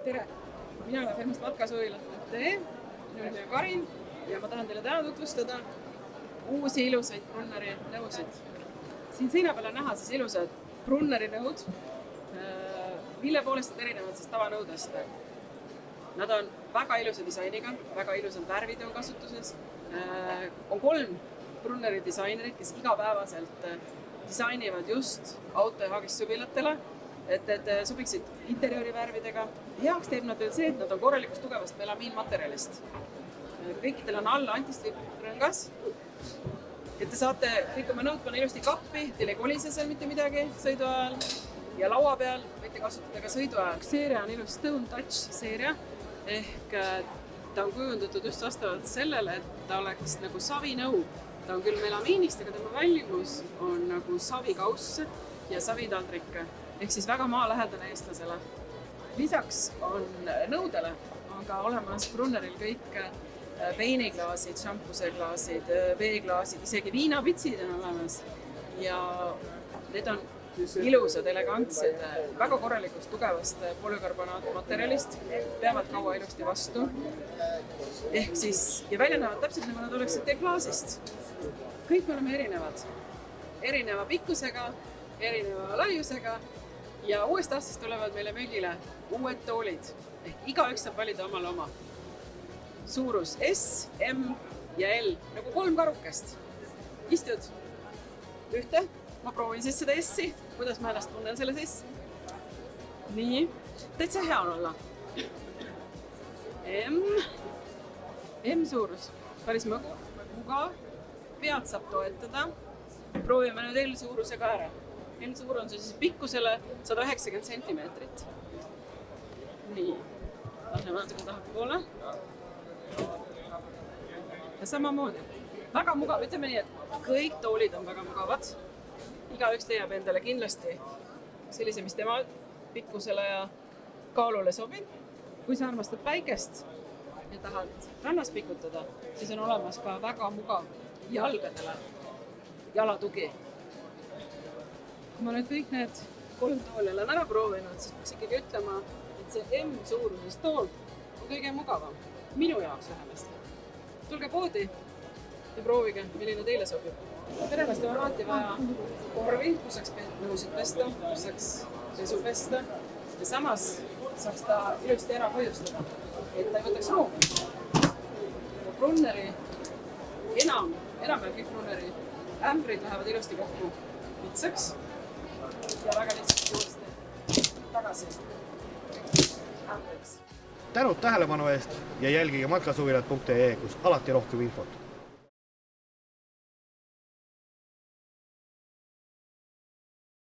Tere! Mina olen firmast matkasuvilat.ee, minu nimi on Karin ja ma tahan teile täna tutvustada uusi ilusaid Brunneri nõusid. Siin seina peal on näha siis ilusad Brunneri nõud, mille poolest nad erinevad siis tavanõudest. Nad on väga ilusa disainiga, väga ilusad värvid on kasutuses. On 3 Brunneri disainerid, kes igapäevaselt disainivad just auto- ja hagissuvilatele, et sobiksid interiöörivärvidega. Heaks teeb nad veel see, et nad on korralikust tugevast melamiinmaterjalist. Kõikidel on alla antislip-rõngas, et te saate kõik oma nõud panna ilusti kappi, teil ei kolise seal mitte midagi sõidu ajal ja laua peal võite kasutada ka sõidu ajal. Seeria on ilus Stone Touch seeria ehk ta on kujundatud just vastavalt sellele, et ta oleks nagu savinõu. Ta on küll melamiinist, aga tema väljumus on nagu savikauss ja savitaldrik ehk siis väga maalähedane eestlasele. Lisaks on nõudele aga olemas Brunneril kõik veiniklaasid, šampuseklaasid, veeklaasid, isegi viinapitsid on olemas ja need on ilusad, elegantsed, väga korralikust tugevast polükarbonaatmaterjalist, peavad kaua ilusti vastu ehk siis ja välja näevad täpselt nagu nad oleksid klaasist. Kõik me oleme erinevad, erineva pikkusega, erineva laiusega ja uuest aastast tulevad meile müügile uued toolid ehk igaüks saab valida omale oma. Suurus S, M ja L, nagu 3 karukest. Istud ühte, ma proovin siis seda S-i, kuidas ma ennast tunnen selles S. Nii, täitsa hea on olla. M suurus, päris mugav, pead saab toetada. Proovime nüüd L suurusega ära. L suur on siis pikkusele 190 centimeetrit. Nii, lähme natuke tahapoole. Ja samamoodi, väga mugav, ütleme nii, et kõik toolid on väga mugavad. Igaüks leiab endale kindlasti sellise, mis tema pikkusele ja kaalule sobib. Kui sa armastad päikest ja tahad rannas pikutada, siis on olemas ka väga mugav jalgadele jalatugi. Kui ma nüüd kõik need 3 tooli olen ära proovinud, siis peaks ikkagi ütlema, et see M suuruses tool on kõige mugavam. Minu jaoks vähemasti. Tulge poodi ja proovige, milline teile sobib. Peremest on alati vaja korvi, kus saaks nõusid pesta, kus saaks pesu pesta ja samas saaks ta ilusti ära hoiustada, et ta ei võtaks ruumi. Brunneri enam kõik Brunneri ämbrid lähevad ilusti kokku pitsaks ja väga lihtsalt juurde tagasi ämbriks. Tänud tähelepanu eest ja jälgige matkasuvilat.ee, kus alati rohkem infot.